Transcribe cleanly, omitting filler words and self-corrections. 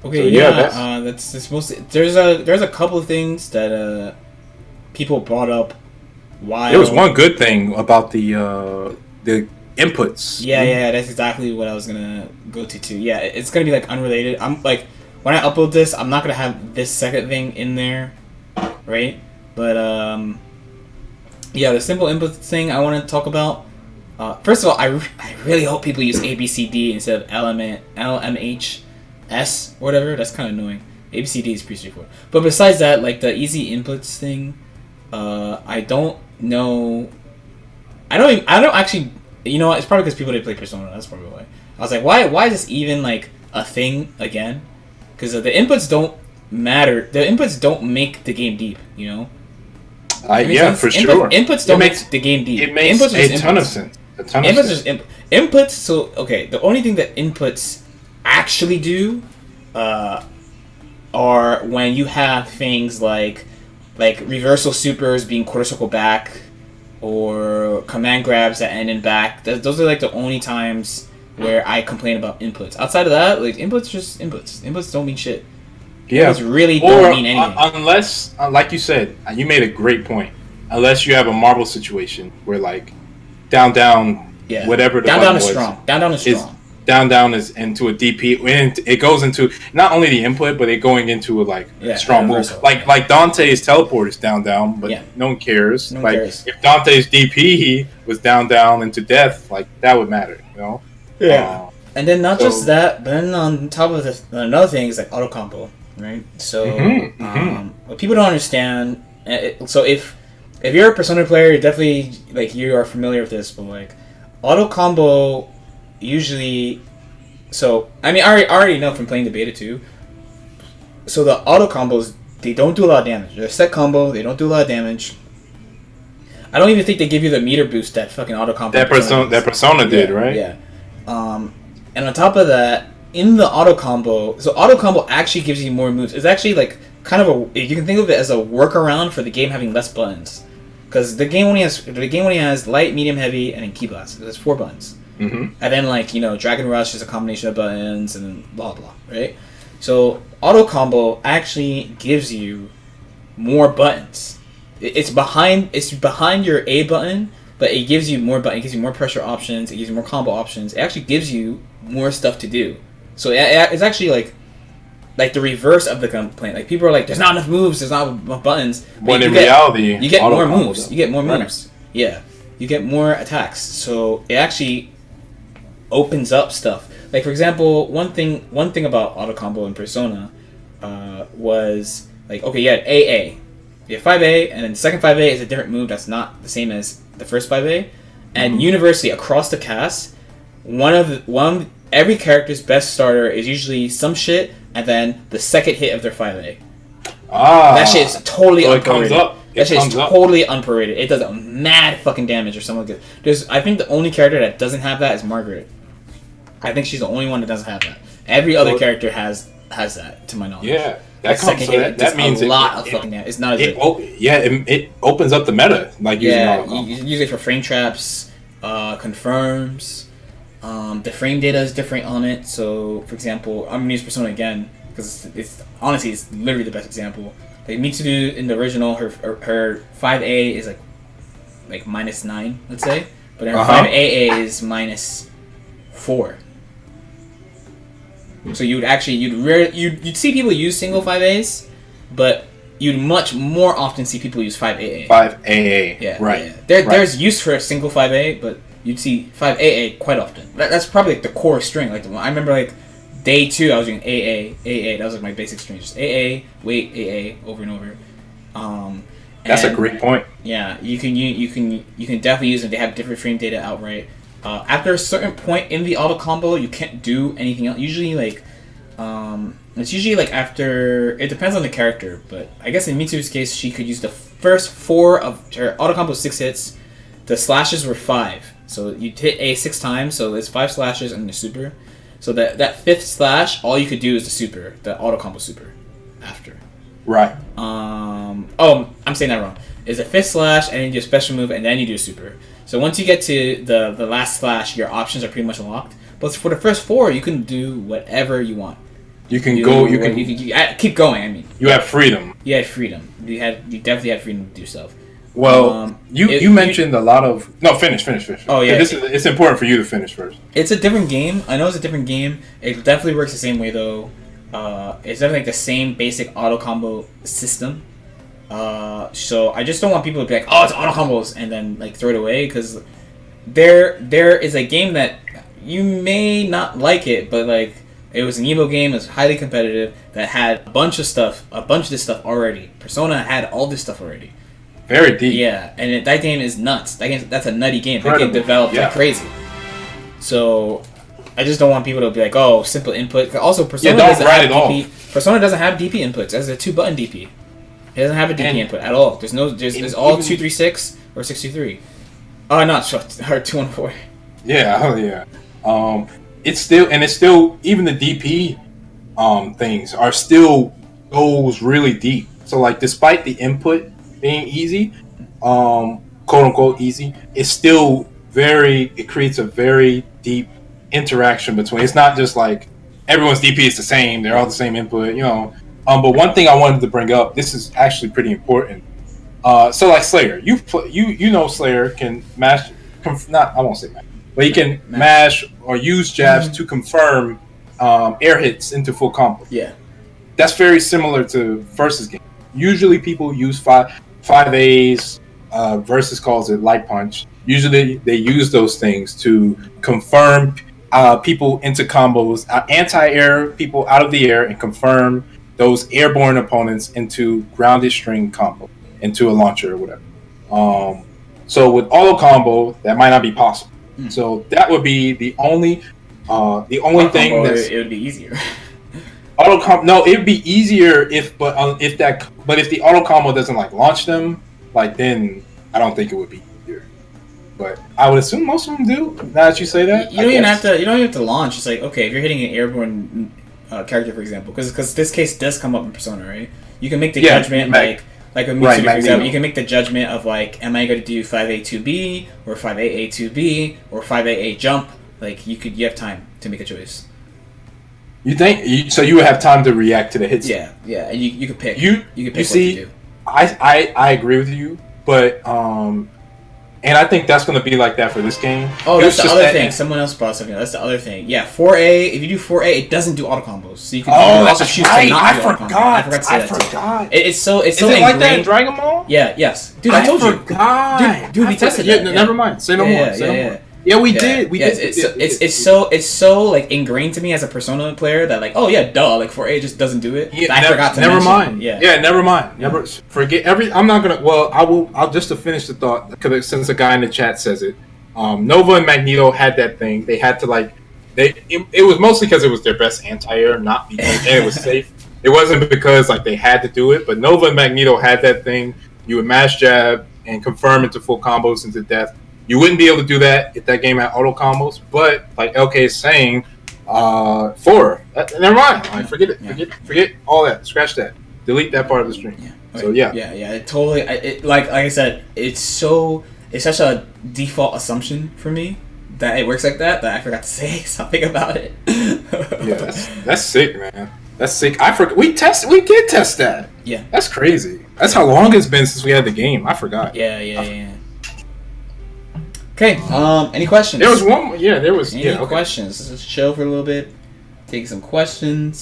Okay, So yeah, yeah, that's that's mostly. There's a couple of things that people brought up there was while. one good thing about the inputs. Yeah, yeah, that's exactly what I was gonna go to too. Yeah, it's gonna be like unrelated. I'm like, when I upload this, I'm not gonna have this second thing in there, right? But yeah, the simple input thing I want to talk about. First of all, I really hope people use ABCD instead of LMHS or whatever. That's kind of annoying. ABCD is pretty straightforward. But besides that, like the easy inputs thing, I don't know. I don't actually. You know what? It's probably because people didn't play Persona. That's probably why. I was like, why is this even like a thing again? Because the inputs don't matter. The inputs don't make the game deep. You know. Yeah, for sure. Inputs don't make the game deep. It makes inputs a ton of sense. A ton of sense. Inputs. So okay, the only thing that inputs actually do, are when you have things like reversal supers being quarter circle back, or command grabs that end in back. Those are like the only times where I complain about inputs. Outside of that, like inputs are just inputs. Inputs don't mean shit. Yeah, inputs really don't mean anything. Unless, like you said, you made a great point. Unless you have a Marvel situation where like down, yeah, whatever the down is was, strong. Down is strong. Down is into a DP, and it goes into not only the input, but it going into a strong move. Like Dante's teleport is down, but no one cares. If Dante's DP was down into death, like that would matter, you know? Yeah. And then not just that, but then on top of this, another thing is like auto combo, right? So what people don't understand. So if you're a Persona player, you're definitely like you are familiar with this, but like auto combo. Usually, so I mean, I already know from playing the beta too. So the auto combos, they don't do a lot of damage. They're a set combo. They don't do a lot of damage. I don't even think they give you the meter boost that fucking auto combo. That Persona did, right? Yeah. And on top of that, in the auto combo, so auto combo actually gives you more moves. It's actually like kind of you can think of it as a workaround for the game having less buttons, because the game only has light, medium, heavy, and then key blast. There's 4 buttons. Mm-hmm. And then, like, you know, Dragon Rush is a combination of buttons and then blah, blah, right? So, auto combo actually gives you more buttons. It's behind your A button, but it gives you more buttons. It gives you more pressure options. It gives you more combo options. It actually gives you more stuff to do. So, it's actually, like the reverse of the complaint. Like, people are like, there's not enough moves, there's not enough buttons. When in reality, you get more moves. You get more moves. Yeah. You get more attacks. So, it actually opens up stuff. Like, for example, one thing about auto combo in Persona was like, okay, you had AA, you have 5A, and then the second 5A is a different move that's not the same as the first 5A. And universally across the cast, every character's best starter is usually some shit, and then the second hit of their 5A. That shit is totally unrated. That shit is totally unrated. It does a mad fucking damage or something like that. I think the only character that doesn't have that is Margaret. I think she's the only one that doesn't have that. Every other character has that, to my knowledge. Yeah, that means a lot of fucking damage. It's not as good. It opens up the meta. Like you use it for frame traps, confirms. The frame data is different on it. So, for example, I'm gonna use Persona again because it's literally the best example. Like Mitsudu in the original, her 5A is like -9, let's say, but her 5AA is -4. So you'd see people use single 5As, but you'd much more often see people use 5AA. 5AA, yeah, right. Yeah. There's use for a single 5A, but you'd see 5AA quite often. That's probably like the core string. Like I remember like day 2, I was doing AA. That was like my basic string, just AA, wait, AA, over and over. That's a great point. Yeah, you can definitely use them. They have different frame data outright. After a certain point in the auto combo, you can't do anything else. Usually, it's usually like after. It depends on the character, but I guess in Mitsu's case, she could use the first 4 of her auto combo 6 hits. The slashes were 5, so you hit A 6 times, so it's 5 slashes and the super. So that 5th slash, all you could do is the super, the auto combo super, after. Right. I'm saying that wrong. It's a 5th slash, and then you do a special move, and then you do a super. So once you get to the last slash, your options are pretty much locked. But for the first 4, you can do whatever you want. You can go. You can keep going. I mean, you have freedom. You had freedom. You definitely had freedom to do stuff. Well, you mentioned a lot of finish. Oh yeah, it's important for you to finish first. It's a different game. I know it's a different game. It definitely works the same way though. It's definitely like the same basic auto combo system. So I just don't want people to be like, oh, it's auto combos, and then like throw it away, because there is a game that you may not like it, but like it was an Evo game. It was highly competitive that had a bunch of this stuff already. Persona had all this stuff already. Very deep. Yeah, and that game is nuts. That's a nutty game. That game developed like crazy. So I just don't want people to be like, oh, simple input. Also, Persona doesn't have DP. Persona doesn't have DP inputs. It's a 2-button DP. It doesn't have a DP input at all. There's all 236 or 623. Oh, not 214. Yeah. It's still even the DP things are still goes really deep. So like, despite the input being easy, quote unquote easy, it's still it creates a very deep interaction between. It's not just like everyone's DP is the same, they're all the same input, but one thing I wanted to bring up, this is actually pretty important. So like Slayer, Slayer can mash, I won't say mash, but he can mash or use jabs to confirm air hits into full combo. Yeah, that's very similar to Versus game. Usually people use 5As, Versus calls it light punch. Usually they use those things to confirm people into combos, anti-air people out of the air, and confirm those airborne opponents into grounded string combo, into a launcher or whatever. So with auto combo, that might not be possible. So that would be the only thing that it would be easier. No, it'd be easier if the auto combo doesn't like launch them, like then I don't think it would be easier. But I would assume most of them do. Now that you say that, you don't even have to launch. It's like, okay, if you're hitting an airborne character, for example, because this case does come up in Persona, right? You can make the judgment like a Mitsubi, for example. You can make the judgment of like, am I going to do 5A2B or 5A2B or 5A jump? Like you have time to make a choice. You think so? You would have time to react to the hits. Yeah, and you could pick. You could pick. You see, what to do. I agree with you, but and I think that's going to be like that for this game. Oh, that's the other thing. Someone else brought something. That's the other thing. Yeah, 4A. If you do 4A, it doesn't do auto combos. So you can also choose to not do auto combos. I forgot to say that too. It's so Is it like that in Dragon Ball? Yeah. Yes. Dude, I told you. Dude, we tested it. Yeah, never mind. Say no more. Say no more. Yeah, we did. It's so like ingrained to me as a Persona player that like, oh yeah, duh, like 4A just doesn't do it. Yeah, I forgot to mention. Never mind. Yeah, never mind. Never forget I'm not gonna. Well, I'll just to finish the thought, because since a guy in the chat says it, Nova and Magneto had that thing. They had to like, it was mostly because it was their best anti-air, not because and it was safe. It wasn't because like they had to do it, but Nova and Magneto had that thing. You would mash jab and confirm into full combos into death. You wouldn't be able to do that if that game had auto combos, but like LK is saying, 4. Never mind. Like, forget it. Forget all that. Scratch that. Delete that part of the stream. Yeah. So yeah. It totally. Like I said, it's such a default assumption for me that it works like that I forgot to say something about it. Yeah, that's sick, man. That's sick. I forgot. We did test that. Yeah. That's crazy. That's how long it's been since we had the game. I forgot. Yeah. Okay. Any questions? There was one. Yeah, there was. Any questions? Let's just chill for a little bit. Take some questions.